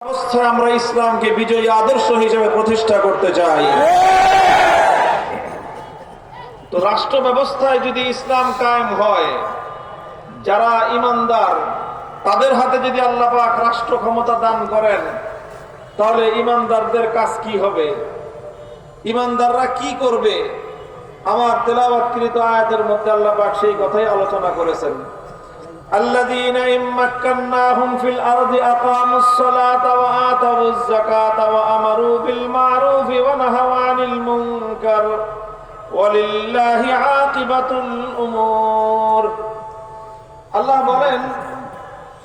অবস্থায় আমরা ইসলামকে বিজয়ী আদর্শ হিসেবে প্রতিষ্ঠা করতে চাই। তো রাষ্ট্র ব্যবস্থায় যদি ইসলাম কায়েম হয়, যারা ঈমানদার তাদের হাতে যদি আল্লাহ পাক রাষ্ট্র ক্ষমতা দান করেন, তাহলে ঈমানদারদের কাজ কি হবে, ঈমানদাররা কি করবে? আমার তেলাওয়াতকৃত আয়াতের মধ্যে আল্লাহ পাক সেই কথাই আলোচনা করেছেন। الذين إن مكناهم في الأرض أقاموا الصلاة وآتوا الزكاة وأمروا بالمعروف ونهوا عن المنكر ولله عاقبة الأمور। আল্লাহ বলেন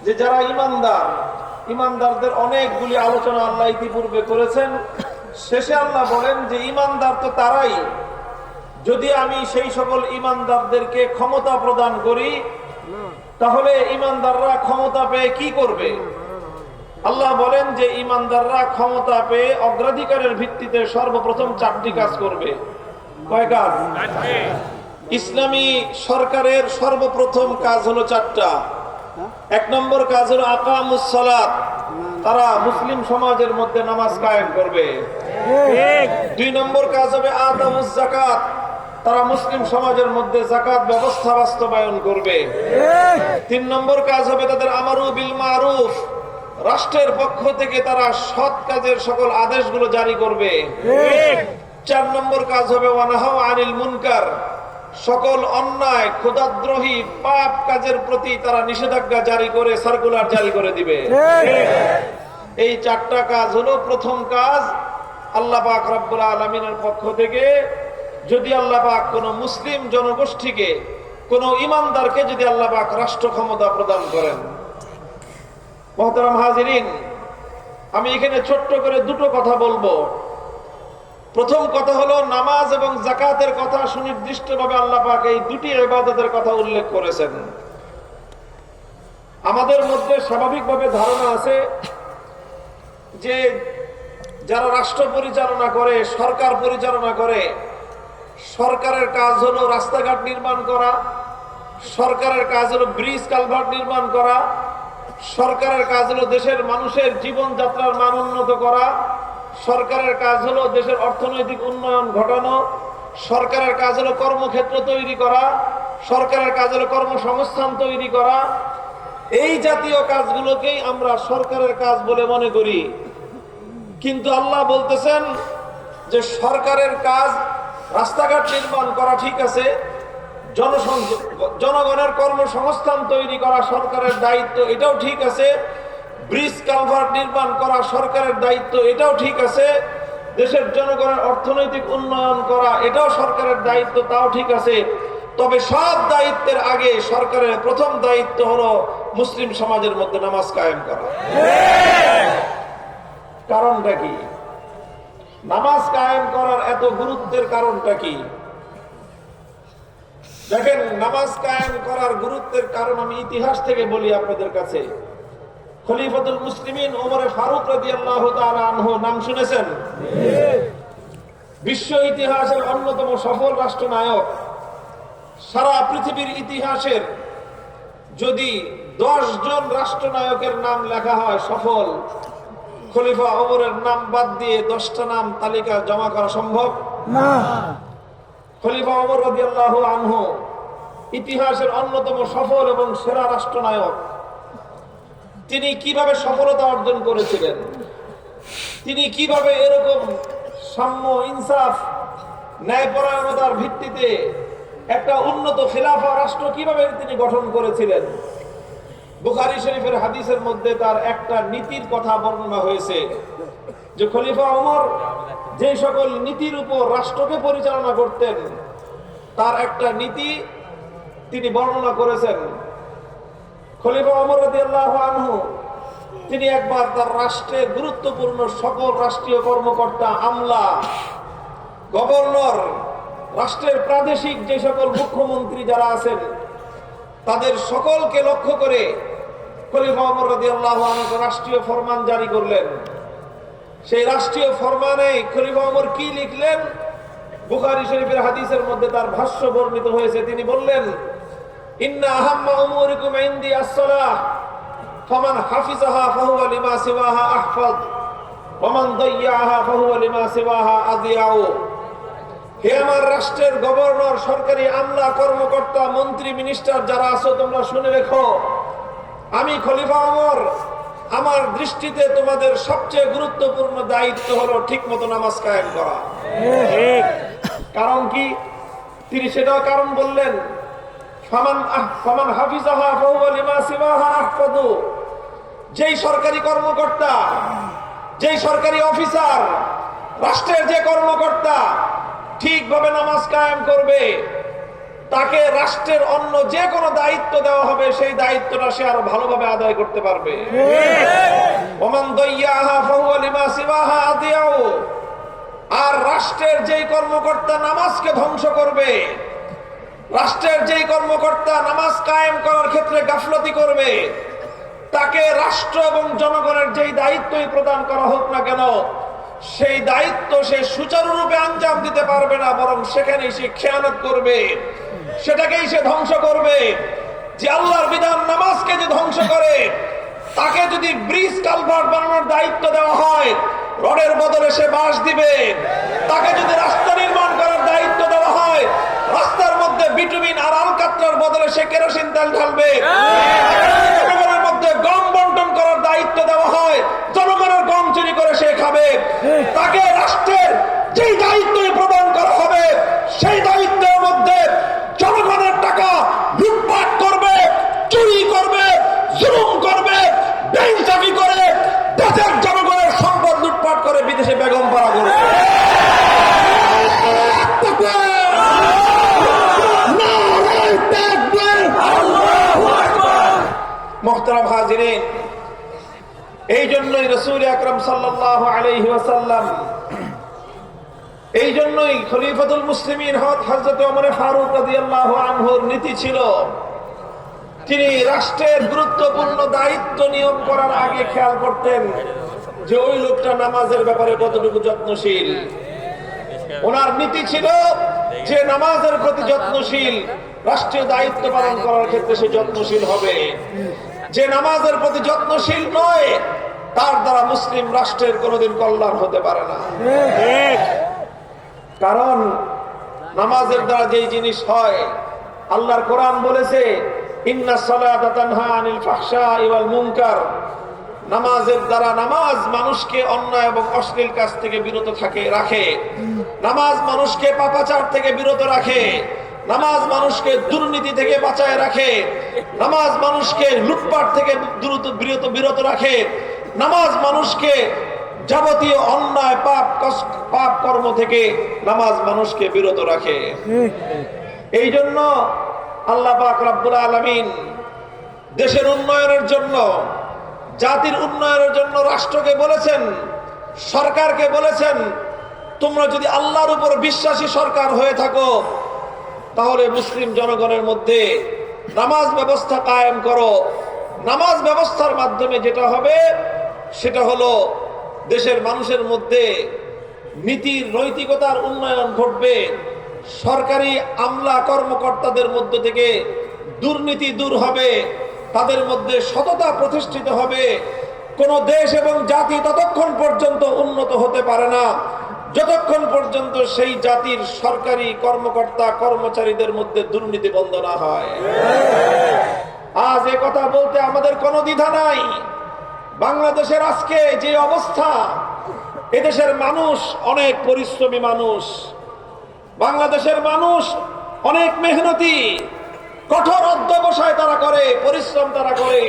যে যারা ঈমানদার, ঈমানদারদের অনেকগুলি আলোচনা আল্লাহ ইতিপূর্বে করেছেন। শেষে আল্লাহ বলেন যে ঈমানদার তো তারাই যদি আমি সেই সকল ঈমানদারদেরকে ক্ষমতা প্রদান করি, তাহলে ঈমানদাররা ক্ষমতা পেয়ে কি করবে? আল্লাহ বলেন যে ঈমানদাররা ক্ষমতা পেয়ে অগ্রাধিকারের ভিত্তিতে সর্বপ্রথম 4টি কাজ করবে। কয় কাজ? ইসলামী সরকারের সর্বপ্রথম কাজ হলো 4টা। 1 নম্বর কাজ হলো আকামুস সালাত, তারা মুসলিম সমাজের মধ্যে নামাজ কায়েম করবে। 2 নম্বর কাজ হবে আতাউজ যাকাত, তারা মুসলিম সমাজের মধ্যে যাকাত ব্যবস্থা বাস্তবায়ন করবে। 3 নম্বর কাজ হবে তাদের আমারু বিল মারুফ, রাষ্ট্রের পক্ষ থেকে তারা সৎ কাজের সকল আদেশগুলো জারি করবে। 4 নম্বর কাজ হবে ওয়ানাহাউ আনিল মুনকার, সকল অন্যায় খোদাদ্রোহী পাপ কাজের প্রতি তারা নিষেধাজ্ঞা জারি করে সার্কুলার জারি করে দিবে। এই 4টা কাজ হলো প্রথম কাজ। আল্লাহ পাক রব্বুল আলামিনের পক্ষ থেকে যদি আল্লাহ পাক কোন মুসলিম জনগোষ্ঠীকে, কোন ঈমানদারকে যদি আল্লাহ পাক রাষ্ট্র ক্ষমতা প্রদান করেন। মুহতারাম হাজিরিন, আমি এখানে ছোট্ট করে 2টো কথা বলবো। প্রথম কথা হলো নামাজ এবং যাকাতের কথা সুনির্দিষ্টভাবে আল্লাহ পাক এই 2টি ইবাদতের কথা উল্লেখ করেছেন। আমাদের মধ্যে স্বাভাবিকভাবে ধারণা আছে যে যারা রাষ্ট্র পরিচালনা করে, সরকার পরিচালনা করে, সরকারের কাজ হলো রাস্তাঘাট নির্মাণ করা, সরকারের কাজ হলো ব্রিজ কালভার্ট নির্মাণ করা, সরকারের কাজ হলো দেশের মানুষের জীবনযাত্রার মান উন্নত করা, সরকারের কাজ হলো দেশের অর্থনৈতিক উন্নয়ন ঘটানো, সরকারের কাজ হলো কর্মক্ষেত্র তৈরি করা, সরকারের কাজ হলো কর্মসংস্থান তৈরি করা। এই জাতীয় কাজগুলোকেই আমরা সরকারের কাজ বলে মনে করি। কিন্তু আল্লাহ বলতেছেন যে সরকারের কাজ রাস্তাঘাট নির্মাণ করা ঠিক আছে, জনগণের কর্মসংস্থান তৈরি করা সরকারের দায়িত্ব, এটাও ঠিক আছে, ব্রিজ কালভার্ট নির্মাণ করা সরকারের দায়িত্ব, এটাও ঠিক আছে, দেশের জনগণের অর্থনৈতিক উন্নয়ন করা এটাও সরকারের দায়িত্ব, তাও ঠিক আছে। তবে সব দায়িত্বের আগে সরকারের প্রথম দায়িত্ব হলো মুসলিম সমাজের মধ্যে নামাজ কায়েম করা। কারণটা কি? নামাজ কায়েম করার এত গুরুত্বের কারণটা কি? দেখেন, নামাজ কায়েম করার গুরুত্বের কারণ আমি ইতিহাস থেকে বলি আপনাদের কাছে। খলিফাতুল মুসলিমিন ওমরে ফারুক রাদিয়াল্লাহু তাআলা আনহু নাম শুনেছেন? বিশ্ব ইতিহাসের অন্যতম সফল রাষ্ট্রনায়ক। সারা পৃথিবীর ইতিহাসের যদি 10 জন রাষ্ট্রনায়কের নাম লেখা হয় সফল, খলিফা ওমরের নাম বাদ দিয়ে 10টা নাম তালিকা জমা করা সম্ভব না। খলিফা ওমর রাদিয়াল্লাহু আনহু ইতিহাসের অন্যতম সফল এবং সেরা রাষ্ট্রনায়ক। তিনি কিভাবে সফলতা অর্জন করেছিলেন, তিনি কিভাবে এরকম সাম্য, ইনসাফ, ন্যায়পরায়ণতার ভিত্তিতে একটা উন্নত খিলাফা রাষ্ট্র কিভাবে তিনি গঠন করেছিলেন। বুখারী শরীফের হাদিসের মধ্যে তার একটা নীতির কথা বর্ণনা হয়েছে যে খলিফা ওমর যে সকল নীতির উপর রাষ্ট্রকে পরিচালনা করতেন, তার একটা নীতি তিনি বর্ণনা করেছেন। খলিফা ওমর রাদিয়াল্লাহু আনহু তিনি একবার তার রাষ্ট্রের গুরুত্বপূর্ণ সকল রাষ্ট্রীয় কর্মকর্তা, আমলা, গভর্নর, রাষ্ট্রের প্রাদেশিক যে সকল মুখ্যমন্ত্রী যারা আছেন, তাদের সকলকে লক্ষ্য করে খলিফা ওমর রাদিয়াল্লাহু আনহু রাষ্ট্রীয় ফরমান জারি করলেন। সেই রাষ্ট্রীয় ফরমানে খলিফা ওমর কি লিখলেন? বুখারী শরীফের হাদিসের মধ্যে তার ভাষ্য বর্ণিত হয়েছে। তিনি বললেন, ইন্না আহাম্মা উমুরিকুম ইনদি আস-সালাহ, ফামান হাফিজাহা ফাহুয়া লিমা সিওয়াহা আহফাজ ওয়া মান দাইয়াহা ফাহুয়া লিমা সিওয়াহা আদিয়াউ। হে আমার রাষ্ট্রের গভর্নর, সরকারি আমলা, কর্মকর্তা, মন্ত্রী, মিনিস্টার যারা আছো, তোমরা শুনে রেখো, আমি খলিফা ওমর, আমার দৃষ্টিতে তোমাদের সবচেয়ে গুরুত্বপূর্ণ দায়িত্ব হলো ঠিক মতো নামাজ কায়েম করা। কারণ কি? তিনি সেটাও কারণ বললেন, ফামান হাফিজাহা ফাহুয়া লিমা সিওয়াহা আহফাযু। যেই সরকারি কর্মকর্তা, যেই সরকারি অফিসার, রাষ্ট্রের যে কর্মকর্তা ঠিকভাবে নামাজ কায়েম করবে, তাকে রাষ্ট্রের অন্য যে কোনো দায়িত্ব দেওয়া হবে, সেই দায়িত্বটা সে আরো ভালোভাবে আদায় করতে পারবে। ওমান দাইয়াহা ফাহুয়া লিমা সিওয়াহা আদিয়াউ। আর রাষ্ট্রের যেই কর্মকর্তা নামাজকে ধ্বংস করবে, রাষ্ট্রের যেই কর্মকর্তা নামাজ কায়েম করার ক্ষেত্রে গাফলতি করবে, তাকে রাষ্ট্র এবং জনগণের যেই দায়িত্বই প্রদান করা হোক না কেন, সেই দায়িত্ব সে সুচারুরূপে আঞ্জাম দিতে পারবে না, বরং সেখানেই সে খেয়ানত করবে, সেটাকেই সে ধ্বংস করবে। যে আল্লাহর বিধান নামাজকে যে ধ্বংস করে, তাকে যদি ব্রিজ কালভার্ট বানানোর দায়িত্ব দেওয়া হয়, রডের বদলে সে বাঁশ দিবে। তাকে যদি রাস্তা নির্মাণ করার দায়িত্ব দেওয়া হয়, রাস্তার মধ্যে বিটুমিন আর আলকাতরার বদলে সে কেরোসিন তেল ঢালবে। জনগণের মধ্যে গম বন্টন করার দায়িত্ব দেওয়া হয়, জনগণের গম চুরি করে সে খাবে। তাকে রাষ্ট্রের যেই দায়িত্ব প্রদান করা হবে, সেই দায়িত্বের মধ্যে জনগণের টাকা লুটপাট করবে, চুরি করবে, জুলুম করবে, বেইনসাফি করে, দেশের জনগণের সম্পদ লুটপাট করে বিদেশে বেগম পাড়া করবে। মুহতারাম হাজিরিন, এই জন্যই রাসূল আকরাম সাল্লাল্লাহু আলাইহি ওয়াসাল্লাম, এই জন্যই খলিফাতুল মুসলিমিন হযরত ওমর ফারুক রাদিয়াল্লাহু আনহুর নীতি ছিল, তিনি রাষ্ট্রের গুরুত্বপূর্ণ দায়িত্ব নিয়োগ করার আগে খেয়াল করতেন যে ওই লোকটা নামাজের ব্যাপারে কতটুকু যত্নশীল। ওনার নীতি ছিল যে নামাজের প্রতি যত্নশীল, রাষ্ট্রীয় দায়িত্ব পালন করার ক্ষেত্রে সে যত্নশীল হবে। যে নামাজের প্রতি যত্নশীল নয়, তার দ্বারা মুসলিম রাষ্ট্রের কোনোদিন কল্যাণ হতে পারে না। কারণ নামাজের দ্বারা যেই জিনিস হয়, আল্লাহর কোরআন বলেছে, ইন্নাস সালাতা তানহা আনিল ফাহশাই ওয়াল মুনকার। নামাজের দ্বারা, নামাজ মানুষকে অন্যায় এবং অশ্লীল কাজ থেকে বিরত রাখে। নামাজ মানুষকে পাপাচার থেকে বিরত রাখে। নামাজ মানুষকে দুর্নীতি থেকে বাঁচায় রাখে। নামাজ মানুষকে লুটপাট থেকে বিরত রাখে। নামাজ মানুষকে যাবতীয় অন্যায় পাপ কর্ম থেকে নামাজ মানুষকে বিরত রাখে। এই জন্য আল্লাহ পাক রব্বুল আলামিন দেশের উন্নয়নের জন্য, জাতির উন্নয়নের জন্য রাষ্ট্রকে বলেছেন, সরকারকে বলেছেন, তোমরা যদি আল্লাহর উপর বিশ্বাসী সরকার হয়ে থাকো, তাহলে মুসলিম জনগণের মধ্যে নামাজ ব্যবস্থা কায়েম করো। নামাজ ব্যবস্থার মাধ্যমে যেটা হবে সেটা হলো দেশের মানুষের মধ্যে নীতির, নৈতিকতার উন্নয়ন ঘটবে। সরকারি আমলা কর্মকর্তাদের মধ্য থেকে দুর্নীতি দূর হবে, তাদের মধ্যে সততা প্রতিষ্ঠিত হবে। কোন দেশ এবং জাতি ততক্ষণ পর্যন্ত উন্নত হতে পারে না যতক্ষণ পর্যন্ত সেই জাতির সরকারি কর্মকর্তা কর্মচারীদের মধ্যে দুর্নীতি বন্ধ না হয়। আজ এ কথা বলতে আমাদের কোনো দ্বিধা নাই। বাংলাদেশের আজকে যে অবস্থা, এদেশের মানুষ অনেক পরিশ্রমী মানুষ, বাংলাদেশের মানুষ অনেক মেহনতি, কঠোর অধ্যবসায় তারা করে, পরিশ্রম তারা করে।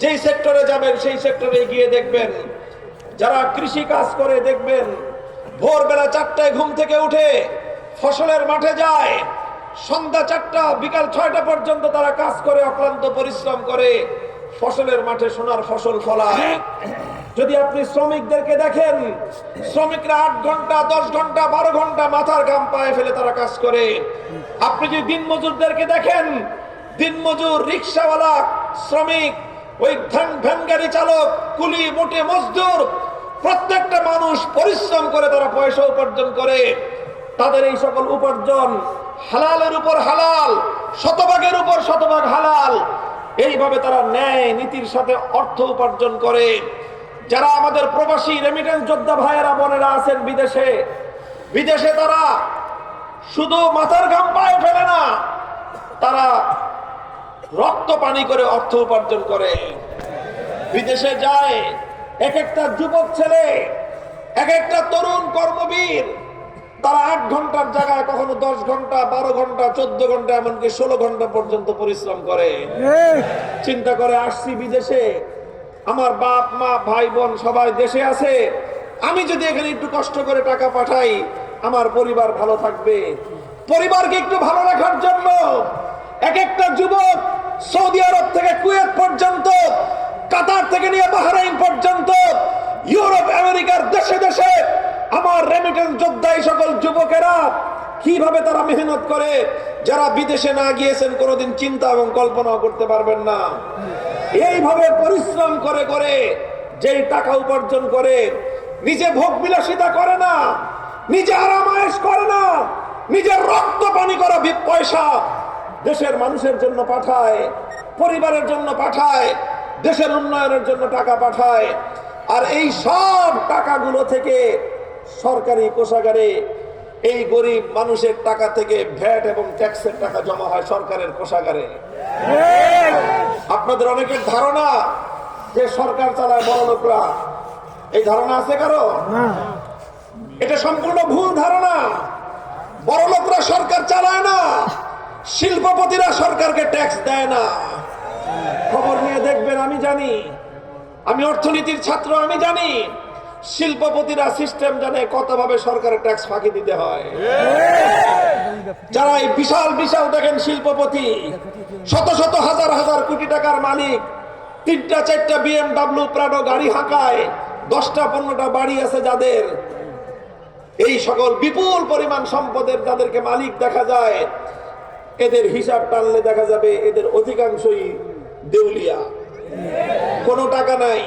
যেই সেক্টরে যাবেন সেই সেক্টরে গিয়ে দেখবেন, যারা কৃষি কাজ করে দেখবেন ভোরবেলা 4টায় ঘুম থেকে উঠে ফসলের মাঠে যায়, সন্ধ্যা 4টা বিকাল 6টা পর্যন্ত তারা কাজ করে, অক্লান্ত পরিশ্রম করে ফসলের মাঠে সোনার ফসল ফলায়। যদি আপনি শ্রমিকদেরকে দেখেন, শ্রমিকরা 8 ঘন্টা 10 ঘন্টা 12 ঘন্টা মাথার ঘাম পায়ে ফেলে তারা কাজ করে। আপনি যদি দিনমজুরদেরকে দেখেন, দিনমজুর, রিক্সাওয়ালা, শ্রমিক, ওই ভ্যান গাড়ি চালক, কুলি, মোটে মজদুর, প্রত্যেকটা মানুষ পরিশ্রম করে তারা পয়সা উপার্জন করে। তাদের এই সকল উপার্জন হালালের উপর হালাল, শতভাগের উপর শতভাগ হালাল। এইভাবে তারা ন্যায় নীতির সাথে অর্থ উপার্জন করে। যারা আমাদের প্রবাসী রেমিটেন্স যোদ্ধা ভাইয়েরা বোনেরা আছেন বিদেশে, বিদেশে তারা শুধু মাথার ঘাম পায়ে ফেলে না, তারা রক্ত পানি করে অর্থ উপার্জন করে। বিদেশে যায় এক একটা যুবক ছেলে, এক একটা তরুণ কর্মবীর, তারা 8 ঘন্টার জায়গায় কখনো 10 ঘন্টা, 12 ঘন্টা, 14 ঘন্টা, এমনকি 16 ঘন্টা পর্যন্ত পরিশ্রম করে। চিন্তা করে আসছি বিদেশে, আমার বাপ মা ভাই বোন সবাই দেশে আছে, আমি যদি এখানে একটু কষ্ট করে টাকা পাঠাই আমার পরিবার ভালো থাকবে। পরিবারকে একটু ভালো রাখার জন্য এক একটা যুবক সৌদি আরব থেকে কুয়েত পর্যন্ত, কাতার থেকে নিয়ে বাহরাইন পর্যন্ত, ইউরোপ আমেরিকার দেশে দেশে আমার রেমিটেন্স যোদ্ধা এই সকল যুবকেরা কিভাবে তারা মেহনত করে, যারা বিদেশে না গিয়েছেন কোনোদিন চিন্তা এবং কল্পনাও করতে পারবেন না। এইভাবে পরিশ্রম করে করে যেই টাকা উপার্জন করে, নিজে ভোগ বিলাসিতা করে না, নিজে আরামায়েশ করে না, নিজের রক্ত পানি করা পয়সা দেশের মানুষের জন্য পাঠায়, পরিবারের জন্য পাঠায়, দেশের উন্নয়নের জন্য টাকা পাঠায়। আর এই সব টাকাগুলো থেকে সরকারি কোষাগারে এই গরিব মানুষের টাকা থেকে ভ্যাট এবং ট্যাক্সের টাকা জমা হয় সরকারের কোষাগারে। আপনাদের অনেকের ধারণা যে সরকার চালায় বড় লোকরা, এই ধারণা আছে কারো? এটা সম্পূর্ণ ভুল ধারণা। বড় লোকরা সরকার চালায় না, শিল্পপতিরা সরকারকে ট্যাক্স দেয় না। খবর নিয়ে দেখবেন, আমি জানি, আমি অর্থনীতির ছাত্র, আমি জানি শিল্পপতিরা সিস্টেম জানে কতভাবে সরকারের ট্যাক্স ফাঁকি দিতে হয়। যারা এই বিশাল বিশাল দেখেন শিল্পপতি, শত শত হাজার হাজার কোটি টাকার মালিক, 3টা 4টা BMW প্রাডো গাড়ি হাঁকায়, 10টা 15টা বাড়ি আছে যাদের, এই সকল বিপুল পরিমাণ সম্পদের যাদেরকে মালিক দেখা যায়, এদের হিসাব টানলে দেখা যাবে এদের অধিকাংশই দেউলিয়া, কোনো টাকা নাই।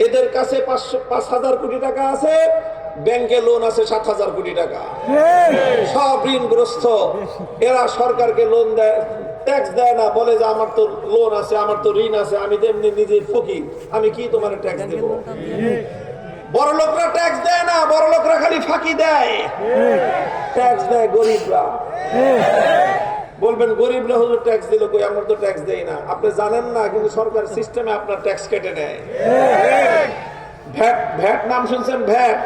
এদের কাছে 5,000 কোটি টাকা আছে, ব্যাংকে লোন আছে 7,000 কোটি টাকা, সব ঋণগ্রস্ত। এরা সরকারকে লোন দেয়, ট্যাক্স দেয় না, বলে যে আমার তো লোন আছে, আমার তো ঋণ আছে, আমি তেমনি নিজে ফকির, আমি কি তোমার ট্যাক্স দেব? বড় লোকরা ট্যাক্স দেয় না, বড় লোকরা খালি ফাঁকি দেয়, ট্যাক্স দেয় গরিবরা। বলবেন গরিবরা হুজুর ট্যাক্স দিল কই, আমরা তো ট্যাক্স দেই না। আপনি জানেন না, কিন্তু সরকার সিস্টেমে আপনার ট্যাক্স কেটে নেয়। ভ্যাট, ভ্যাট নাম শুনছেন? ভ্যাট,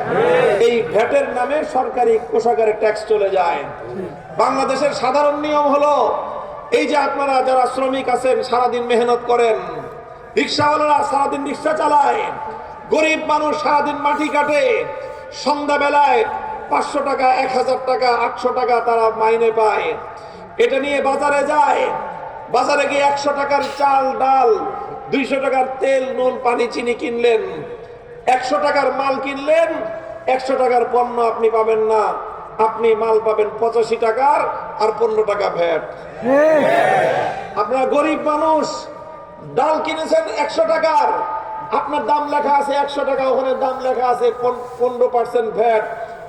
এই ভ্যাটের নামে সরকারি কোষাগারে ট্যাক্স চলে যায়। বাংলাদেশের সাধারণ নিয়ম হলো, এই যে আপনারা যারা শ্রমিক আছেন, সারাদিন মেহনত করেন, রিক্সাওয়ালারা সারাদিন রিক্সা চালায়, গরিব মানুষ সারাদিন মাটি কাটে, সন্ধ্যাবেলায় 500 টাকা, 1000 টাকা, 800 টাকা তারা মাইনে পায়। এটা নিয়ে বাজারে যায়, বাজারে গিয়ে 100 টাকার চাল ডাল, 200 টাকার তেল নুন পানি চিনি কিনলেন, 100 টাকার মাল কিনলেন, 100 টাকার পণ্য আপনি পাবেন না, আপনি মাল পাবেন 85 টাকার, আর 15 টাকা ভ্যাট। আপনার গরিব মানুষ ডাল কিনেছেন 100 টাকার, আপনার দাম লেখা আছে 100 টাকা, ওখানে দাম লেখা আছে 15% ভ্যাট।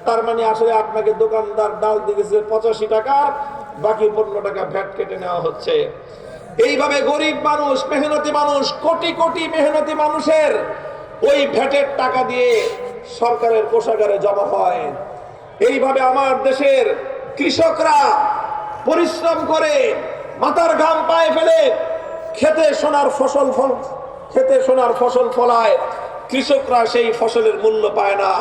তার মানে আসলে আপনাকে দোকানদার ডাল দিয়েছে 85 টাকার, বাকি 15 টাকা ভ্যাট কেটে নেওয়া হচ্ছে। এইভাবে গরিব মানুষ, মেহনতি মানুষ, কোটি কোটি মেহনতি মানুষের ওই ভ্যাটের টাকা দিয়ে সরকারের কোষাগারে জমা হয়। এইভাবে আমার দেশের কৃষকরা পরিশ্রম করে মাথার ঘাম পায়ে ফেলে খেতে সোনার ফসল ফলায়, কৃষকরা সেই ফসলের মূল্য পায় না।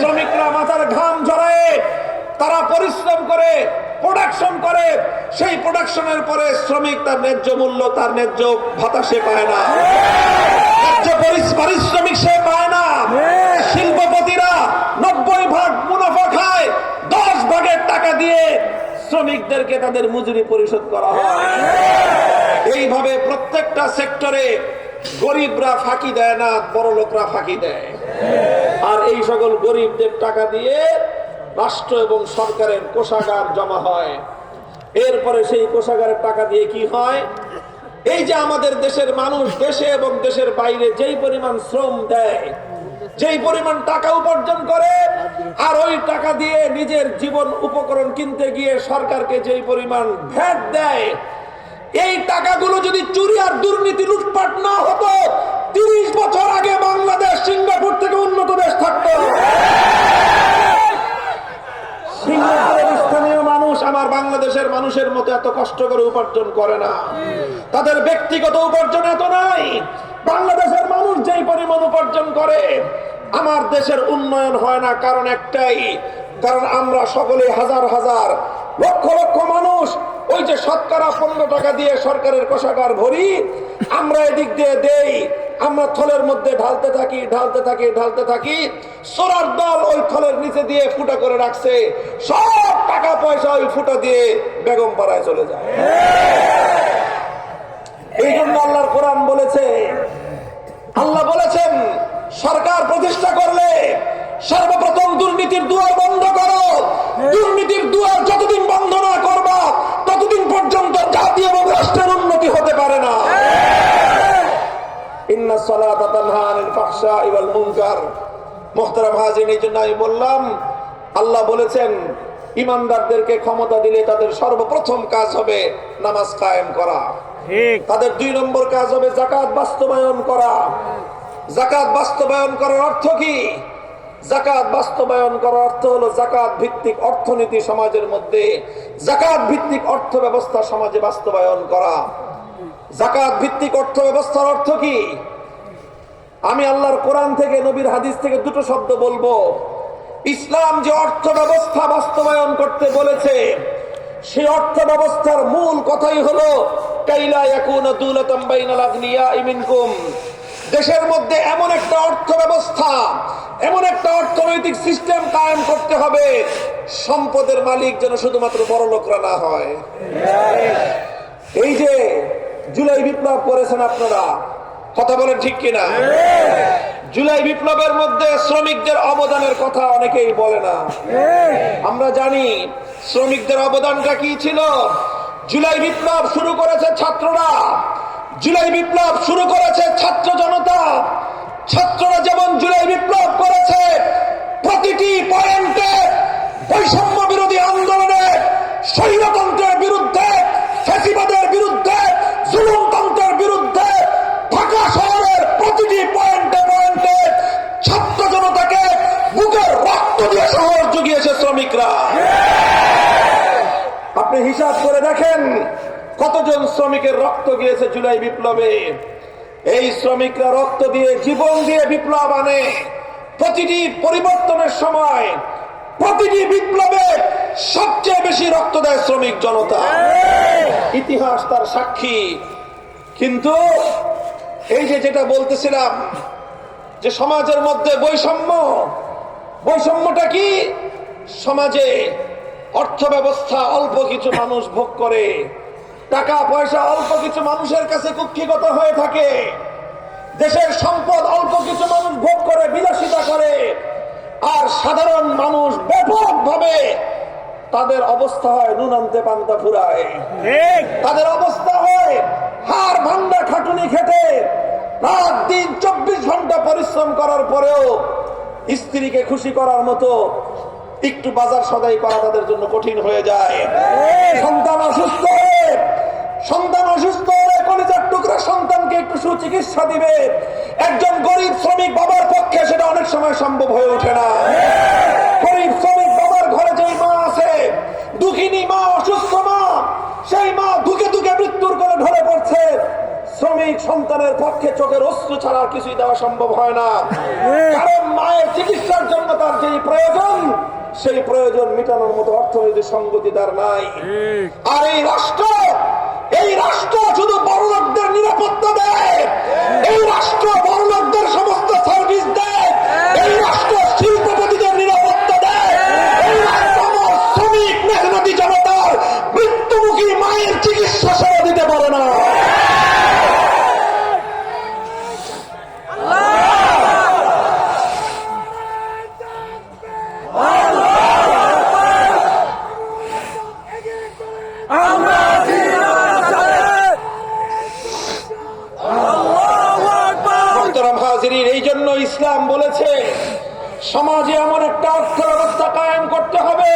শ্রমিকরা মাথার ঘাম ঝরায়, তারা পরিশ্রম করে প্রোডাকশন করে, সেই প্রোডাকশনের পরে শ্রমিক তার ন্যায্য মূল্য, তার ন্যায্য ভাতা সে পায় না, ন্যায্য পারিশ্রমিক সে পায় না। শিল্পপতিরা 90 ভাগ মুনাফা খায়, 10 ভাগের টাকা দিয়ে শ্রমিকদেরকে তাদের মজুরি পরিশোধ করা হয়। এইভাবে প্রত্যেকটা সেক্টরে গরিবরা ফাঁকি দেয় না, বড় লোকরা ফাঁকি দেয়। আর এই সকল গরিবদের টাকা দিয়ে রাষ্ট্র এবং সরকারের কোষাগার জমা হয়। এরপরে সেই কোষাগারের টাকা দিয়ে কি হয়? এই যে আমাদের দেশের মানুষ দেশে এবং দেশের বাইরে যেই পরিমাণ শ্রম দেয়, যেই পরিমাণ টাকা উপার্জন করে, আর ওই টাকা দিয়ে নিজের জীবন উপকরণ কিনতে গিয়ে সরকারকে যেই পরিমাণ ভ্যাট দেয়, এই টাকাগুলো যদি চুরি আর দুর্নীতি লুটপাট না হতো, 30 বছর আগে বাংলাদেশ সিঙ্গাপুর থেকে উন্নত দেশ থাকতো। সিঙ্গাপুরের স্থানীয় মানুষ আমার বাংলাদেশের মানুষের মতো এত কষ্ট করে উপার্জন করে না, তাদের ব্যক্তিগত উপার্জন এত নাই। বাংলাদেশের মানুষ যেই পরিমাণ উপার্জন করে, আমার দেশের উন্নয়ন হয় না। কারণ একটাই, কারণ আমরা সকলে হাজার হাজার লক্ষ লক্ষ মানুষ ওই যে শতকরা 15 টাকা দিয়ে সরকারের কোষাগার ভরি, আমরা এদিক দিয়ে দেই, আমরা থলের মধ্যে ঢালতে থাকি ঢালতে থাকি ঢালতে থাকি। চোরার দল ওই থলের নিচে দিয়ে ফুটা করে রাখছে, সব টাকা পয়সা ওই ফুটা দিয়ে বেগম পাড়ায় চলে যায়। এই জন্য আল্লাহর কোরআন বলেছে, আল্লাহ বলেছেন সরকার প্রতিষ্ঠা করলে সর্বপ্রথম দুর্নীতির দুয়ার বন্ধ করো। দুর্নীতির দুয়ার যতদিন বন্ধ না করবা, ততদিন পর্যন্ত জাতি এবং রাষ্ট্রের উন্নতি হতে পারে না। ইন্নাস সালাতা তানহা আনিল ফাহশাই ওয়াল মুনকার। মুহতারাম হাজিরিন, এই জন্য আমি বললাম, আল্লাহ বলেছেন ইমানদারদেরকে ক্ষমতা দিলে তাদের সর্বপ্রথম কাজ হবে নামাজ কায়েম করা, তাদের 2 নম্বর কাজ হবে যাকাত বাস্তবায়ন করা। যাকাত বাস্তবায়ন করার অর্থ কি? যাকাত বাস্তবায়ন করার অর্থ হলো যাকাত ভিত্তিক অর্থনীতি সমাজের মধ্যে, যাকাত ভিত্তিক অর্থ ব্যবস্থা সমাজে বাস্তবায়ন করা। যাকাত ভিত্তিক অর্থ ব্যবস্থার অর্থ কি? আমি আল্লাহর কোরআন থেকে, নবীর হাদিস থেকে 2টো শব্দ বলবো। ইসলাম যে অর্থ ব্যবস্থা বাস্তবায়ন করতে বলেছে, সেই অর্থ ব্যবস্থার মূল কথাই হলো কাইলা ইয়াকুনা দুলাতাম বাইনাল আগনিয়াই মিনকুম। দেশের মধ্যে এমন একটা অর্থ ব্যবস্থা, এমন একটা অর্থনৈতিক সিস্টেম কায়েম করতে হবে, সম্পদের মালিক যেন শুধুমাত্র বড় লোকরা না হয়। এই যে জুলাই বিপ্লব করেছেন আপনারা, কথা বলেন ঠিক কিনা? জুলাই বিপ্লবের মধ্যে শ্রমিকদের অবদানের কথা অনেকেই বলে না। আমরা জানি শ্রমিকদের অবদানটা কি ছিল। জুলাই বিপ্লব শুরু করেছে ছাত্ররা, জুলাই বিপ্লব শুরু করেছে ছাত্র জনতা। ছাত্ররা যেমন জুলাই বিপ্লব করেছে, প্রতিটি পয়েন্টে বৈষম্য বিরোধী আন্দোলনে, স্বৈরতন্ত্রের বিরুদ্ধে, ফ্যাসিবাদের বিরুদ্ধে, জুলুমতন্ত্রের বিরুদ্ধে ঢাকা শহরের প্রতিটি পয়েন্টে পয়েন্টে ছাত্র জনতাকে বুকের রক্ত দিয়ে সাহস জুগিয়েছে শ্রমিকরা। আপনি হিসাব করে দেখেন কতজন শ্রমিকের রক্ত গিয়েছে জুলাই বিপ্লবে। এই শ্রমিকরা রক্ত দিয়ে, জীবন দিয়ে বিপ্লব আনে। প্রতিটি পরিবর্তনের সময়, প্রতিটি বিপ্লবে সবচেয়ে বেশি রক্ত দেয় শ্রমিক জনতা। ইতিহাস তার সাক্ষী। কিন্তু এই যে যেটা বলতেছিলাম, যে সমাজের মধ্যে বৈষম্য, বৈষম্যটা কি? সমাজে অর্থ ব্যবস্থা অল্প কিছু মানুষ ভোগ করে, টাকা পয়সা অল্প কিছু মানুষের কাছে কুক্ষিগত হয়ে থাকে, দেশের সম্পদ অল্প কিছু মানুষ ভোগ করে, বিলাসিতা করে, আর সাধারণ মানুষ ব্যাপকভাবে তাদের অবস্থা হয় নুন আনতে পান্তা ফুরায়। তাদের অবস্থা হয় হাড় ভাঙা খাটুনি খেটে রাত দিন 24 ঘন্টা পরিশ্রম করার পরেও স্ত্রীকে খুশি করার মতো একটু বাজার সদাই করা তাদের জন্য কঠিন হয়ে যায়। সন্তান অসুস্থ হলে, সন্তান অসুস্থ হলে কলিজার টুকরা সন্তানকে একটু সুচিকিৎসা দিবে, একজন গরিব শ্রমিক বাবার পক্ষে সেটা অনেক সময় সম্ভব হয়ে ওঠে না। গরিব শ্রমিক বাবার ঘরে যেই মা আছে, দুঃখিনী মা, অসুস্থ মা, সেই মা ধুকে ধুকে মৃত্যুর কোলে ঢলে পড়ছে, শ্রমিক সন্তানের পক্ষে চোখের অশ্রু ছাড়া কিছুই দেওয়া সম্ভব হয় না। কারণ মায়ের চিকিৎসার জন্য তার যেই প্রয়োজন, সেই প্রয়োজন মেটানোর মতো অর্থনৈতিক সঙ্গতি তার নাই। আর এই রাষ্ট্র শুধু বড়লোকদের নিরাপত্তা দেয়, এই রাষ্ট্র বড়লোকদের সমস্ত সার্ভিস দেয়, এই রাষ্ট্র শিল্পপতিদের নিরাপত্তা দেয়, এই রাষ্ট্র শ্রমিক মেহনতি জনতার মৃত্যুমুখী মায়ের চিকিৎসা সেবা দিতে পারে না। এই জন্য ইসলাম বলেছে সমাজে এমন একটা অর্থ ব্যবস্থা কায়েম করতে হবে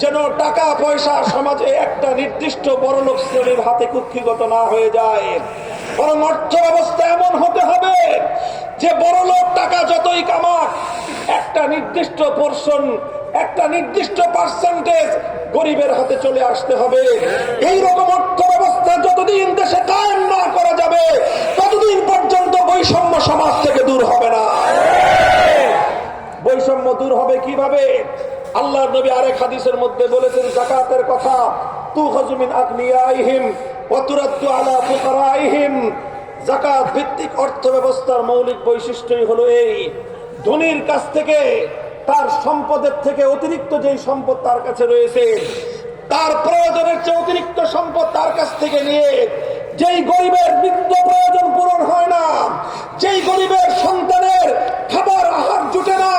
যেন টাকা পয়সা সমাজে একটা নির্দিষ্ট বড়লোক শ্রেণীর হাতে কুক্ষিগত না হয়ে যায়, বরং অর্থ ব্যবস্থা এমন হতে হবে যে বড়লোক টাকা যতই কামাক একটা নির্দিষ্ট পোরশন, একটা নির্দিষ্ট পার্সেন্টেজ গরিবের হাতে চলে আসতে হবে। এইরকম অর্থ ব্যবস্থা যতদিন দেশে কায়েম না করা যাবে ততদিন পর্যন্ত বৈষম্য সমাজ থেকে দূর হবে না। বৈষম্য দূর হবে কিভাবে? আল্লাহর নবী আরেক হাদিসের মধ্যে বলেছেন যাকাতের কথা, তুখাযু মিন আগনিয়াইহিম ওয়া তুরাদ্দু আলা ফুকারাইহিম। যাকাত ভিত্তিক অর্থ ব্যবস্থার মৌলিক বৈশিষ্ট্যই হলো এই, ধনীর কাছ থেকে, তার সম্পদের থেকে অতিরিক্ত যেই সম্পদ তার কাছে রয়েছে, তার প্রয়োজনের চেয়ে অতিরিক্ত সম্পদ তার কাছ থেকে নিয়ে যেই গরিবের নিত্য প্রয়োজন পূরণ হয় না, যেই গরিবের সন্তানের খাবার আহার জুটে না,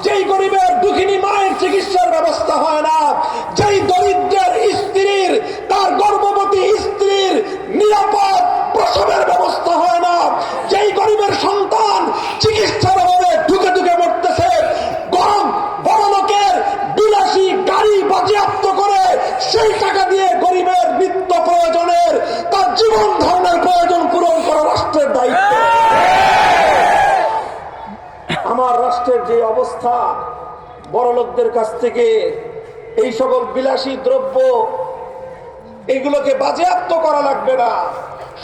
যেই গরিবের দুঃখিনী মায়ের চিকিৎসার ব্যবস্থা হয় না, যেই দরিদ্রের স্ত্রীর, তার গর্ভবতী স্ত্রীর নিরাপদ প্রসবের ব্যবস্থা হয় না, যেই গরিবের সন্তান চিকিৎসার অভাবে ঢুকে ঢুকে মরতেছে, বড় লোকের বিলাসী গাড়ি বাজেয়াপ্ত করে সেই টাকা দিয়ে গরিবের নিত্য প্রয়োজনের, তার জীবন ধারণের প্রয়োজন পূরণ করা রাষ্ট্রের দায়িত্ব। আমার রাষ্ট্রের যে অবস্থা, বড় লোকদের কাছ থেকে এই সকল বিলাসী দ্রব্য এগুলোকে বাজেয়াপ্ত করা লাগবে না,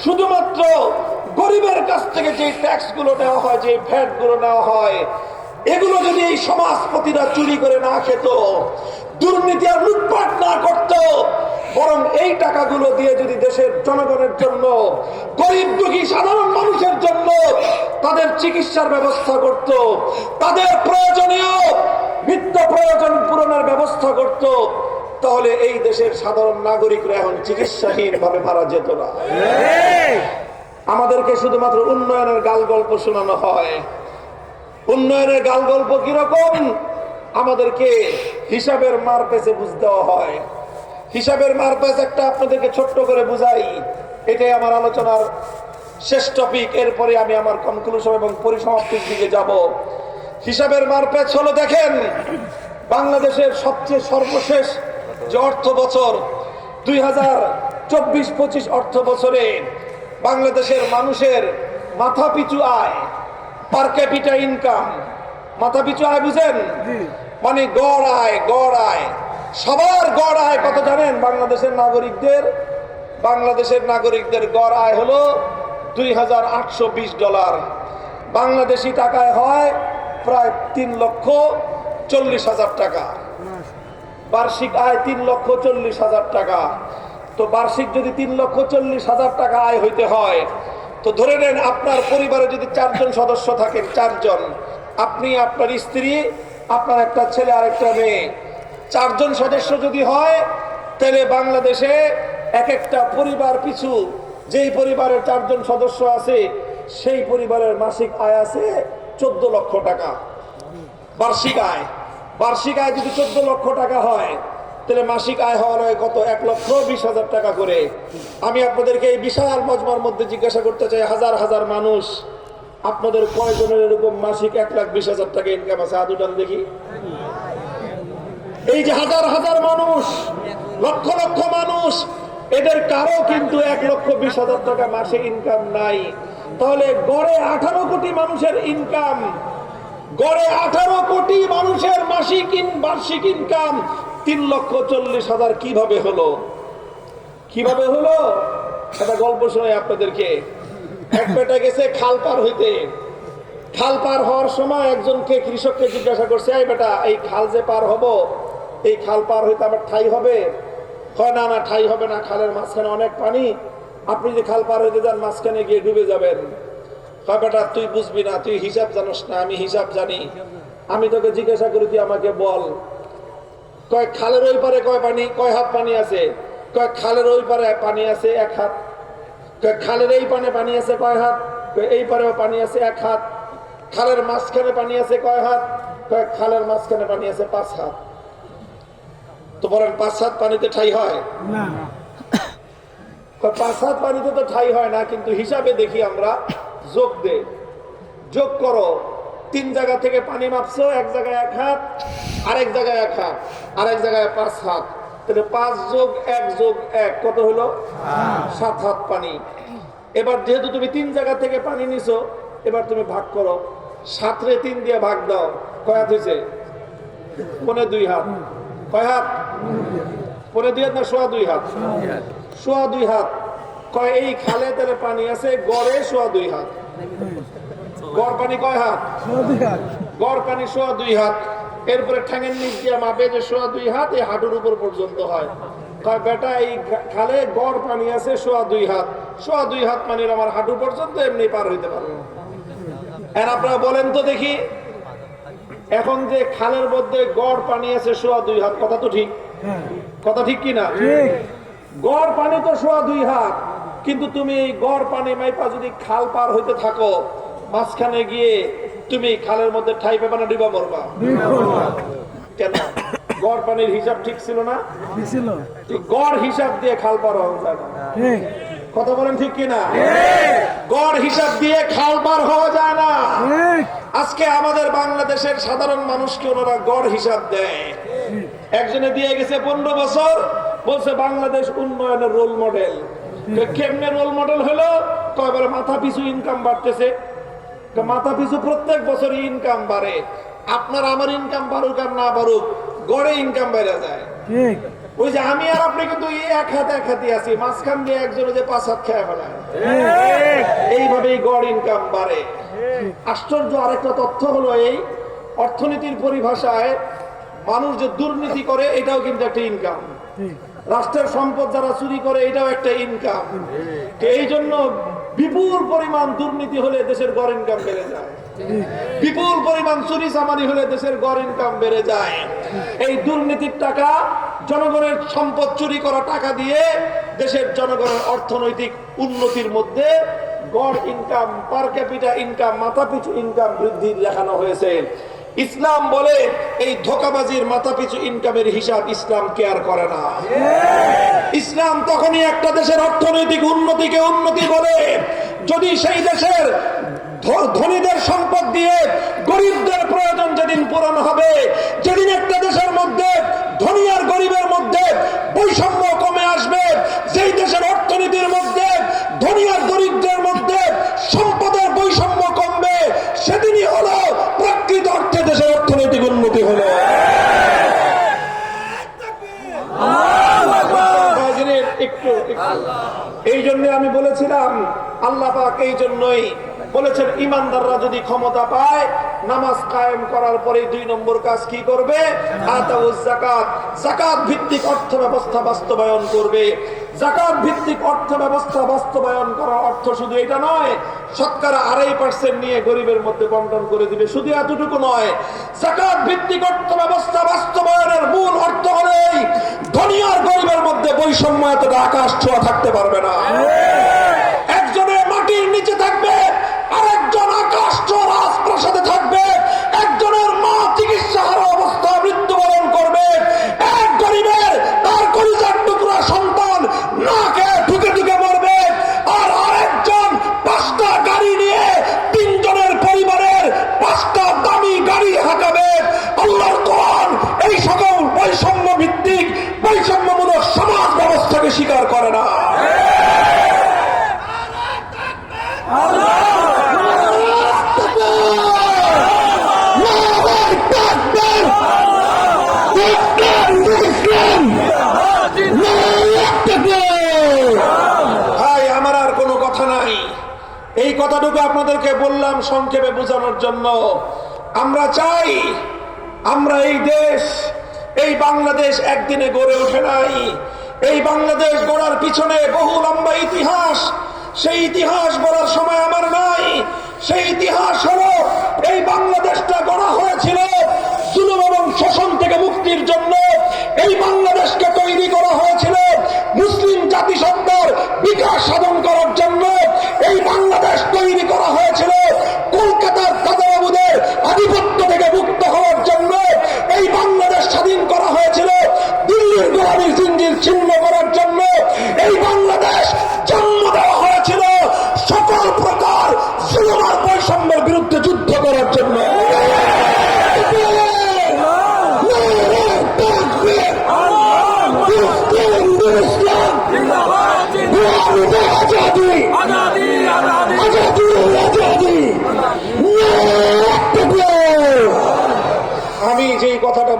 শুধুমাত্র গরিবের কাছ থেকে যে ট্যাক্স গুলো নেওয়া হয়, যে ভ্যাট গুলো নেওয়া হয়, এগুলো যদি এই সমাজপতিরা চুরি করে না খেত, দুর্নীতি আর লুটপাট না করত, বরং এই টাকাগুলো দিয়ে যদি দেশের জনগণের জন্য, গরিব দুঃখী সাধারণ মানুষের জন্য তাদের চিকিৎসার ব্যবস্থা করত, তাদের প্রয়োজনীয় নিত্য প্রয়োজন পূরণের ব্যবস্থা করত, তাহলে এই দেশের সাধারণ নাগরিকরা এখন চিকিৎসাহীন ভাবে মারা যেত না। আমাদেরকে শুধুমাত্র উন্নয়নের গাল গল্প শোনানো হয়। উন্নয়নের গাল গল্প কিরকম? আমাদেরকে হিসাবের মার পেছে বুঝ দেওয়া হয়। হিসাবের মার পেছে একটা আপনাদেরকে ছোট্ট করে বুঝাই, এটাই আমার আলোচনার শেষ টপিক। এরপরে আমি আমার কনক্লুশন এবং পরিসমাপ্তির দিকে যাব। হিসাবের মার পেছ হলো, দেখেন বাংলাদেশের সবচেয়ে সর্বশেষ যে অর্থ বছর 2024-25 অর্থ বছরে বাংলাদেশের মানুষের মাথা পিছু আয়, পার ক্যাপিটা ইনকাম, মাথা পিছু আয় বুঝেন, মানে গড় আয়, গড় আয়, সবার গড় আয় কত জানেন? বাংলাদেশের নাগরিকদের গড় আয় হলো $2,820। বাংলাদেশি টাকায় হয় প্রায় 3,40,000 টাকা। বার্ষিক আয় 3,40,000 টাকা। তো বার্ষিক যদি 3,40,000 টাকা আয় হইতে হয়, তো ধরে নেন আপনার পরিবারে যদি 4 জন সদস্য থাকেন, 4 জন, আপনি, আপনার স্ত্রী, আপনার একটা ছেলে আর একটা মেয়ে, 4 জন সদস্য যদি হয়, তাহলে বাংলাদেশে এক একটা পরিবার পিছু, যেই পরিবারের 4 জন সদস্য আছে সেই পরিবারের মাসিক আয় আছে 14 লক্ষ টাকা। বার্ষিক আয়, বার্ষিক আয় যদি 14 লক্ষ টাকা হয়, তাহলে মাসিক আয় হওয়ার হয় কত? 1,20,000 টাকা করে। আমি আপনাদেরকে এই বিশাল মজমার মধ্যে জিজ্ঞাসা করতে চাই, হাজার হাজার মানুষ, আপনাদের কয়জনের এরকম মাসিক 1,20,000 টাকা ইনকাম আছে? হাত উঠান দেখি। এই যে হাজার হাজার মানুষ, লক্ষ লক্ষ মানুষ, এদের কারো কিন্তু 1,20,000 টাকা মাসে ইনকাম নাই। তাহলে গড়ে 18 কোটি মানুষের ইনকাম, গড়ে 18 কোটি মানুষের বার্ষিক ইনকাম 3,40,000 কিভাবে হলো? কিভাবে হলো? একটা গল্প শোনাই আপনাদেরকে। এক বেটা গেছে খাল পার হইতে। খাল পার হওয়ার সময় একজনকে, কৃষককে জিজ্ঞাসা করছে, এই বেটা, এই খাল যে পার হব, এই খাল পার হইতে আমার ঠাই হবে? হয় না, না ঠাই হবে না, খালের মাঝখানে অনেক পানি, আপনি যদি খাল পার হইতে যান মাঝখানে গিয়ে ডুবে যাবেন। হয় বেটা, তুই বুঝবি না, তুই হিসাব জানোস না। আমি হিসাব জানি। আমি তোকে জিজ্ঞাসা করি, তুই আমাকে বল, কয় খালের ওই পারে কয় হাত পানি আছে? কয় খালের ওই পারে পানি আছে 1 হাত। কয় খালের এই পানে পানি আছে কয় হাত? কয় এই পারেও পানি আছে 1 হাত। খালের মাঝখানে পানি আছে কয় হাত? কয় খালের মাঝখানে পানি আছে 5 হাত। তো বলেন 5 হাত পানিতে ঠাই হয় না? 5 হাত পানিতে তো ঠাই হয় না, কিন্তু হিসাবে দেখি আমরা, যোগ করো, 3 জায়গা থেকে পানি মাপছো, এক জায়গায় 1 হাত, আরেক জায়গায় 1 হাত, আরেক জায়গায় 5 হাত, তাহলে 5 যোগ 1 যোগ 1 কত হলো? 7 হাত পানি। এবার যেহেতু তুমি 3 জায়গা থেকে পানি নিছো, এবার তুমি ভাগ করো, 7 রে 3 দিয়ে ভাগ দাও, কয় হাত হয়েছে? 2.5 হাত। কয় হাত? 2.5 হাত না 2.5 হাত? 2.5 হাত। কয় এই খালে তাহলে পানি আছে গড়ে 2.5 হাত। গড় পানি কয় হাত? গড় পানি 2.5 হাত। এরপরে ঠ্যাঙের নিচ দিয়ে মাপে যে 2.5 হাত, এই হাঁটুর উপর পর্যন্ত হয়। কয় বেটা এই খালে গড় পানি আছে 2.5 হাত, 2.5 হাত পানির আমার হাঁটু পর্যন্ত এমনি পার হইতে পারবো। আর আপনারা বলেন তো দেখি, এখন যে খালের মধ্যে গড় পানি আছে 2.5 হাত, কথা তো ঠিক? কথা ঠিক কিনা? গড় পানি তো 2.5 হাত, কিন্তু তুমি এই গড় পানি মাইপা যদি খাল পার হইতে থাকো, মাঝখানে গিয়ে তুমি খালের মধ্যে ঠাই পাবা না ডিবা মরবা? কেন? গড় পানির হিসাব ঠিক ছিল না? গড় হিসাব দিয়ে খাল পার হওয়া যায় না। কথা বলেন ঠিক কিনা? গড় হিসাব দিয়ে খাল পার হওয়া যায় না। আজকে আমাদের বাংলাদেশের সাধারণ মানুষকে ওনারা গড় হিসাব দেয়। একজনে দিয়ে গেছে 15 বছর, বলছে বাংলাদেশ উন্নয়নের রোল মডেল। কেমনে রোল মডেল হলো? কয়বার মাথা পিছু ইনকাম বাড়তেছে, মাথা পিছু প্রত্যেক বছরই ইনকাম বাড়ে। আপনার আমার ইনকাম বাড়ুক আর না বাড়ুক, গড়ে ইনকাম বেড়ে যায়। ওই যে আমি আর আপনি কিন্তু এক হাতে আছি, মাঝখান দিয়ে একজনে যে 5 হাত খেয়ে ফেলায়, এইভাবেই গড় ইনকাম বাড়ে। আশ্চর্য আরেকটা তথ্য হলো, এই অর্থনীতির পরিভাষায় মানুষ যে দুর্নীতি করে এটাও কিন্তু একটা ইনকাম। রাষ্ট্রের সম্পদ যারা চুরি করে এটাও একটা ইনকাম। এই জন্য বিপুল পরিমাণ দুর্নীতি হলে দেশের গড় ইনকাম বেড়ে যায়, বিপুল পরিমাণ চুরি চামারি হলে দেশের গড় ইনকাম বেড়ে যায়। এই দুর্নীতির টাকা, জনগণের সম্পদ চুরি করা টাকা দিয়ে দেশের জনগণের অর্থনৈতিক উন্নতির মধ্যে গড় ইনকাম, পার ক্যাপিটা ইনকাম, মাথাপিছু ইনকাম বৃদ্ধির দেখানো হয়েছে। ইসলাম বলে এই ধোঁকাবাজির মাথাপিছু ইনকামের হিসাব ইসলাম কেয়ার করে না। ইসলাম তখনই একটা দেশের অর্থনৈতিক উন্নতিকে উন্নতি বলে যদি সেই দেশের ধনীদের সম্পদ দিয়ে গরিবদের প্রয়োজন যেদিন পূরণ হবে, যেদিন একটা দেশের মধ্যে ধনী আর গরিবের মধ্যে বৈষম্য কমে আসবে, যেই দেশের অর্থনীতির মধ্যে ধনী আর গরিবদের মধ্যে সম্পদের বৈষম্য কমবে, সেদিনই হলো প্রকৃত অর্থে দেশের অর্থনৈতিক উন্নতি হলো। এই জন্য আমি বলেছিলাম, আল্লাহ পাক এই জন্যই বলেছেন ইমানদাররা যদি ক্ষমতা পায়, নামাজ কায়েম করার পরে 2 নম্বর কাজ কি করবে? আতাউজ যাকাত, যাকাত ভিত্তিক অর্থ ব্যবস্থা বাস্তবায়ন করবে। যাকাত ভিত্তিক অর্থ ব্যবস্থা বাস্তবায়ন করার অর্থ শুধু এটা নয়, শতকরা 2.5% নিয়ে গরিবের মধ্যে বন্টন করে দিবে, শুধু এতটুকু নয়। যাকাত ভিত্তিক অর্থ ব্যবস্থা বাস্তবায়নের মূল অর্থ হলেই ধনী আর গরিবের মধ্যে বৈষম্য এতটা আকাশ ছোঁয়া থাকতে পারবে না। একজনের মাটির নিচে থাকবে, আরেকজন আকাশ ছোঁয়া রাজপ্রাসাদে থাকবে। একজনের মা চিকিৎসাহারা অবস্থা মৃত্যুবরণ করবে, এক গরিবের তার কলিজার টুকরা সন্তান না খেয়ে ঢুকে ঢুকে মরবে, আর আরেকজন 5টা গাড়ি নিয়ে 3 জনের পরিবারের 5টা দামি গাড়ি হাঁকাবে। আল্লাহর কোরআন এই সকল বৈষম্য ভিত্তিক বৈষম্যমূলক সমাজ ব্যবস্থাকে স্বীকার করে না। ভাই আমার আর কোনো কথা নাই, এই কথাটুকু আপনাদেরকে বললাম সংক্ষেপে বোঝানোর জন্য। আমরা চাই, আমরা এই দেশ, এই বাংলাদেশ একদিনে গড়ে ওঠে নাই। এই বাংলাদেশ গড়ার পিছনে বহু লম্বা ইতিহাস, সেই ইতিহাস বলার সময় আমার নাই। সেই ইতিহাস হলো এই বাংলাদেশটা গড়া হয়েছিল জুলুম এবং শোষণ থেকে মুক্তির জন্য। এই বাংলাদেশকে তৈরি করা হয়েছিল মুসলিম জাতিসত্তার বিকাশ সাধন করার জন্য। এই বাংলাদেশ তৈরি করা হয়েছিল কলকাতার দাদাবাবুদের আধিপত্য থেকে মুক্ত হওয়ার জন্য। এই বাংলাদেশ স্বাধীন করা হয়েছিল দিল্লির গোলামীর জিঞ্জির ছিন্ন করার জন্য। এই বাংলাদেশ জন্ম দেওয়া হয়েছিল সকল প্রকার জুলুম আর বৈষম্যের বিরুদ্ধে যুদ্ধ করার জন্য।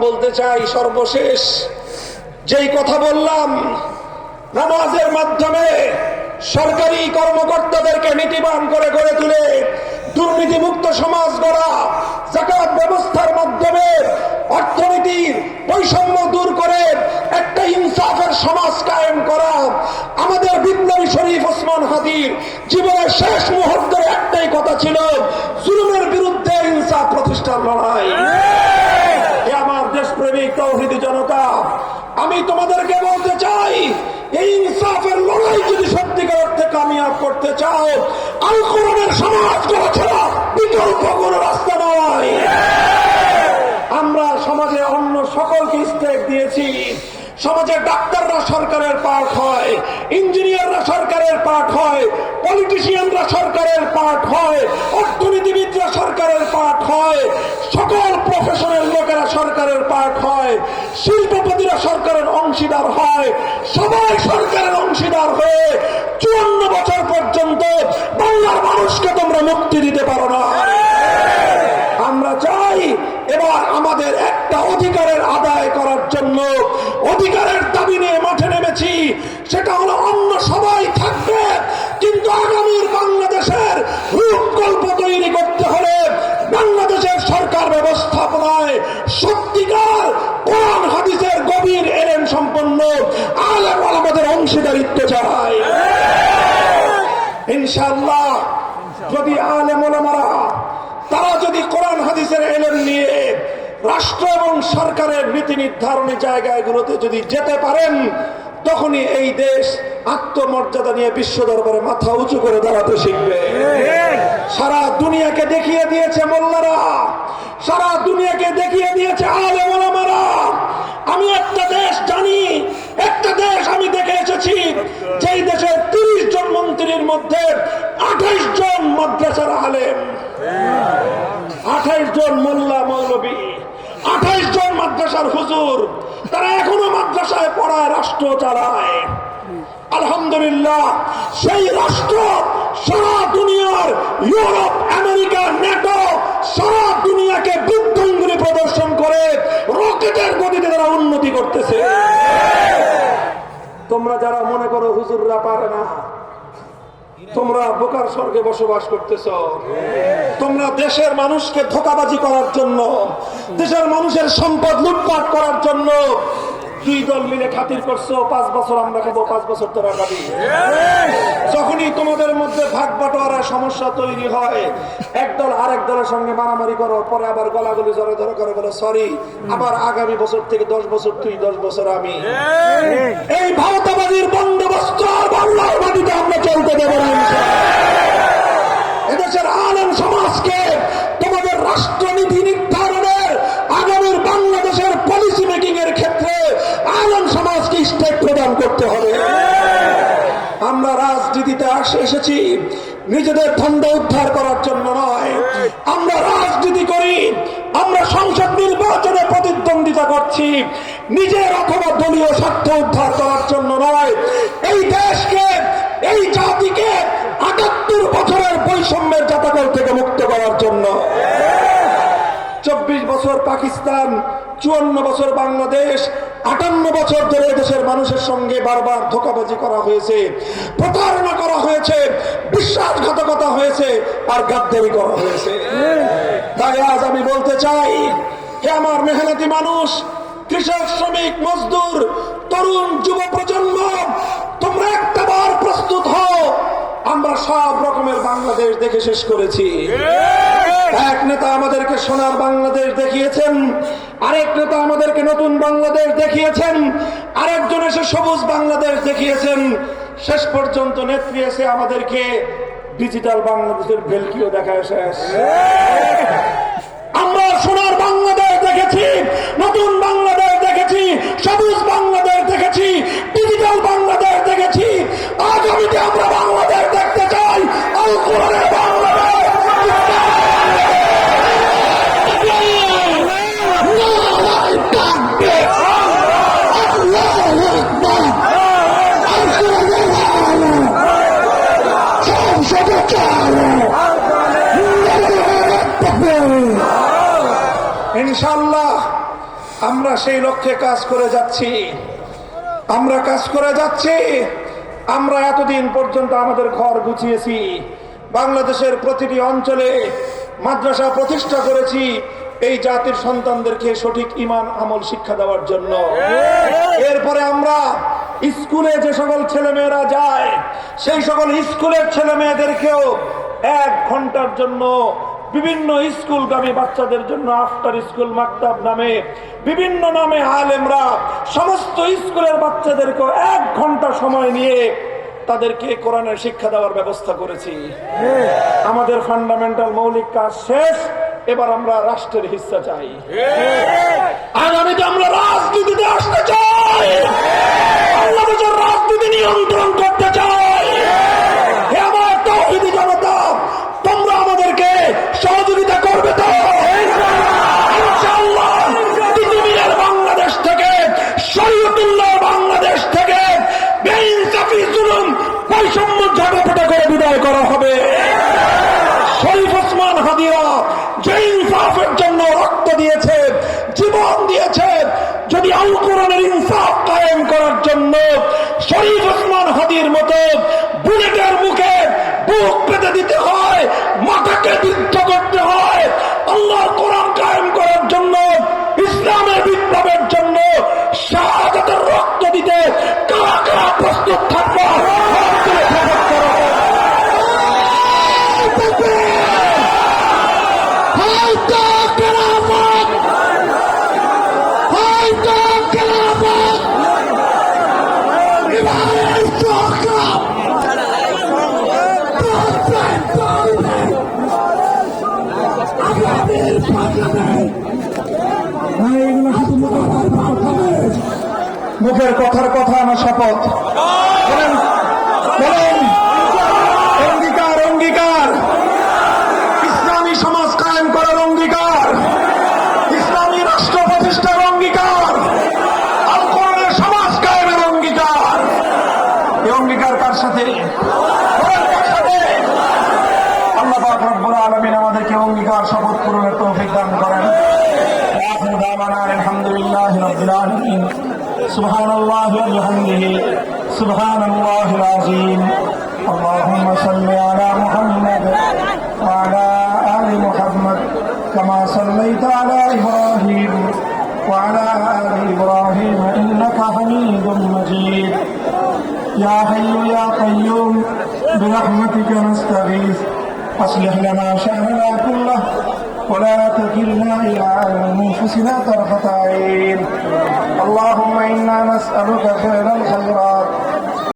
বলতে চাই সর্বশেষ যেই কথা বললাম, নামাজের মাধ্যমে সরকারি কর্মকর্তাদেরকে নীতিবান করে গড়ে তুলে দুর্নীতিমুক্ত সমাজ গড়া, যাকাত ব্যবস্থার মাধ্যমে অর্থনীতির বৈষম্য দূর করে একটা ইনসাফের সমাজ কায়েম করা, আমাদের বিপ্লবী শরীফ ওসমান হাদির জীবনের শেষ মুহূর্তের একটাই কথা ছিল, জুলুমের বিরুদ্ধে ইনসাফ প্রতিষ্ঠার লড়াই। আমার দেশপ্রেমিক তাওহীদি জনতা, আমি তোমাদেরকে বলতে চাই, এই ইনসাফের লড়াই যদি সত্যিকার অর্থে কামিয়াব করতে চাও, আল কোরআনের সমাজ গড়া ছাড়া বিকল্প কোনো রাস্তা নয়। আমরা সমাজে অন্য সকলকে স্টেক দিয়েছি। সমাজের ডাক্তাররা সরকারের পার্ট হয়, ইঞ্জিনিয়াররা সরকারের পার্ট হয়, পলিটিশিয়ানরা সরকারের পার্ট হয়, অর্থনীতিবিদরা সরকারের পার্ট হয়, সকল প্রফেশনের লোকেরা সরকারের পার্ট হয়, শিল্পপতিরা সরকারের অংশীদার হয়। সবাই সরকারের অংশীদার হয়ে 54 বছর পর্যন্ত বাংলার মানুষকে তোমরা মুক্তি দিতে পারো না। আমরা চাই এবার আমাদের একটা অধিকারের আদায় করার জন্য অধিকারের দাবি নিয়ে মাঠে নেমেছি। সেটা হলো অন্য সবাই থাকবে, কিন্তু আগামীর বাংলাদেশের রূপকল্প তৈরি করতে হলে বাংলাদেশের সরকার ব্যবস্থাপনায় সত্যিকার কোরআন হাদিসের গভীর এলেম সম্পন্ন আলেম ওলামাদের অংশীদারিত্ব চাই। ইনশাআল্লাহ যদি আলেম ওলামারা তারা যদি কোরআন হাদিসের এলেম নিয়ে রাষ্ট্র এবং সরকারের নীতি নির্ধারণী জায়গাগুলোতে যদি যেতে পারেন, তখনই এই দেশ আত্মমর্যাদা নিয়ে বিশ্ব দরবারে মাথা উঁচু করে দাঁড়াতে শিখবে। সারা দুনিয়াকে দেখিয়ে দিয়েছে মোল্লারা, সারা দুনিয়াকে দেখিয়ে দিয়েছে আলেম ওলামারা। আমি একটা দেশ জানি, একটা দেশ আমি দেখে এসেছি, যেই দেশের 30 জন মন্ত্রীর মধ্যে 28 জন মাদ্রাসার আলেম, 28 জন মোল্লা মৌলবী, 28 জন মাদ্রাসার হুজুর। তারা এখনো মাদ্রাসায় পড়ায়, রাষ্ট্র চালায়। আলহামদুলিল্লাহ, সেই রাষ্ট্র সারা দুনিয়ার ইউরোপ, আমেরিকা, নেটো সারা দুনিয়াকে বৃদ্ধাঙ্গুলি প্রদর্শন করে রকেটের গতিতে তারা উন্নতি করতেছে। তোমরা যারা মনে করো হুজুররা পারে না, তোমরা বোকার স্বর্গে বসবাস করতেছ। তোমরা দেশের মানুষকে ধোঁকাবাজি করার জন্য, দেশের মানুষের সম্পদ লুটপাট করার জন্য 2 দল মিলে খাতির করছো, 5 বছর আমরা খাবো, 5 বছর তোরা খাবি। যখনই তোমাদের মধ্যে ভাগ বাটোয়ারার সমস্যা তৈরি হয়, একদল আরেক দলের সঙ্গে মারামারি করো, পরে আবার গলাগলি জড়ে ধরে করে বলে সরি, আবার আগামী বছর থেকে 10 বছর তুই, 10 বছর আমি। এই ভারতবাদীর বন্দোবস্ত আর বাংলার মাটিতে আমরা চলতে দেব না। এদেশের আলেম সমাজকে তোমাদের রাষ্ট্রনীতি নির্ধারণের, আগামীর বাংলাদেশের পলিসি মেকিং এর ক্ষেত্রে আলেম সমাজকে স্টেক প্রদান করতে হবে। আমরা রাজনীতিতে এসেছি নিজেদের ধন্দ উদ্ধার করার জন্য নয়। আমরা রাজনীতি করি, আমরা সংসদ নির্বাচনে প্রতিদ্বন্দ্বিতা করছি নিজের অথবা দলীয় স্বার্থ উদ্ধার করার জন্য নয়। এই দেশকে, এই জাতিকে ৭৮ বছরের বৈষম্যের জাতাকল থেকে মুক্ত করার জন্য। 24 বছর পাকিস্তান, 54 বছর বাংলাদেশ, 58 বছর ধরে দেশের মানুষের সঙ্গে বারবার ধোঁকাবাজি করা হয়েছে, প্রতারণা করা হয়েছে, বিশ্বাসঘাতকতা হয়েছে, আর গাদ্দারি করা হয়েছে। তাই আজ আমি বলতে চাই, হে আমার মেহনতি মানুষ, কৃষক, শ্রমিক, মজদুর, তরুণ, যুব প্রজন্ম, তোমরা একটাবার প্রস্তুত হও। আমরা সব রকমের বাংলাদেশ দেখে শেষ করেছি। এক নেতা আমাদেরকে সোনার বাংলাদেশ দেখিয়েছেন, আরেক নেতা আমাদেরকে নতুন বাংলাদেশ দেখিয়েছেন, আরেকজন এসে সবুজ বাংলাদেশ দেখিয়েছেন, শেষ পর্যন্ত নেত্রী এসে আমাদেরকে ডিজিটাল বাংলাদেশের ভেলকিও দেখায় শেষ। আমরা সোনার বাংলাদেশ দেখেছি, নতুন বাংলাদেশ দেখেছি, সবুজ বাংলাদেশ দেখেছি, ডিজিটাল বাংলাদেশ দেখেছি। আগামীতে আমরা বাংলাদেশ দেখতে চাই আল কোরআনের বাংলাদেশ। ইনশাআল্লাহ আমরা সেই লক্ষ্যে কাজ করে যাচ্ছি। আমরা এতদিন পর্যন্ত আমাদের ঘর গুছিয়েছি, বাংলাদেশের প্রতিটি অঞ্চলে মাদ্রাসা প্রতিষ্ঠা করেছি এই জাতির সন্তানদেরকে সঠিক ঈমান আমল শিক্ষা দেওয়ার জন্য। এরপরে আমরা স্কুলে যে সকল ছেলে মেয়েরা যায় সেই সকল স্কুলের ছেলে মেয়েদেরকেও 1 ঘন্টার জন্য বিভিন্ন স্কুলগামী বাচ্চাদের জন্য আফটার স্কুল মাকতাব নামে বিভিন্ন নামে আলেমরা সমস্ত স্কুলের বাচ্চাদেরকে 1 ঘন্টা সময় নিয়ে তাদেরকে কোরআনের শিক্ষা দেওয়ার ব্যবস্থা করেছি। আমাদের ফান্ডামেন্টাল মৌলিক কাজ শেষ, এবার আমরা রাষ্ট্রের হিস্সা চাই। আগামীতে আমরা রাজনীতিতে আসতে চাই, বাংলাদেশের রাজনীতি নিয়ন্ত্রণ করতে চাই। হে আমার তাওহীদি জনতা, তোমরা আমাদেরকে সহযোগিতা করবে তো? ইনশাআল্লাহ তিতুমিরের বাংলাদেশ থেকে, শরীয়তুল্লাহ বাংলাদেশ থেকে বেইনসাফি জুলুম বৈষম্য ঝাঁটাপোটা করে বিদায় করা হবে। শরীফ ওসমান হাদিরা যে ইনসাফের জন্য রক্ত দিয়েছে, জীবন দিয়েছে, যদি আল কোরআনের ইনসাফ কায়েম করার জন্য শরীফ ওসমান হাদির মতো বুলেটের মুখে বুক পেতে দিতে হয়, মাথাকে বিদ্ধ করতে হয়, আল্লাহর কোরআন কায়েম করার জন্য, ইসলামের বিপ্লবের জন্য শাহাদাতের রক্ত দিতে কারা কারা প্রস্তুত থাকবে? মুখের কথার কথা না শপথ? বলেন বলেন, অঙ্গীকার অঙ্গীকার, ইসলামী সমাজ কায়েম করার অঙ্গীকার, ইসলামী রাষ্ট্র প্রতিষ্ঠার অঙ্গীকার, আল কোরআনের সমাজ কায়েমের অঙ্গীকার। এই অঙ্গীকার কার সাথে? আল্লাহ পাক রব্বুল আলামিন আমাদেরকে অঙ্গীকার শপথ পূরণের তৌফিক দান করেন। আখিরু দাওয়ানা আলহামদুলিল্লাহি রাব্বিল আলামিন। সুবহানাল্লাহি ওয়া বিহামদিহি সুবহানাল্লাহিল আযীম। আল্লাহুম্মা সাল্লি আলা মুহাম্মাদ ওয়া আলা আলি মুহাম্মাদ কামা সাল্লাইতা আলা ইব্রাহিম ওয়া আলা আলি ইব্রাহিম ইন্নাকা হামিদুম মাজিদ। ইয়া হাইয়্যু ইয়া কাইয়্যুম বিরহমাতিকা নাস্তাগীথ أصلح لنا شأننا كله ولا تكلنا إلى أنفسنا طرفة عين. اللهم إنا نسألك خير الخيرات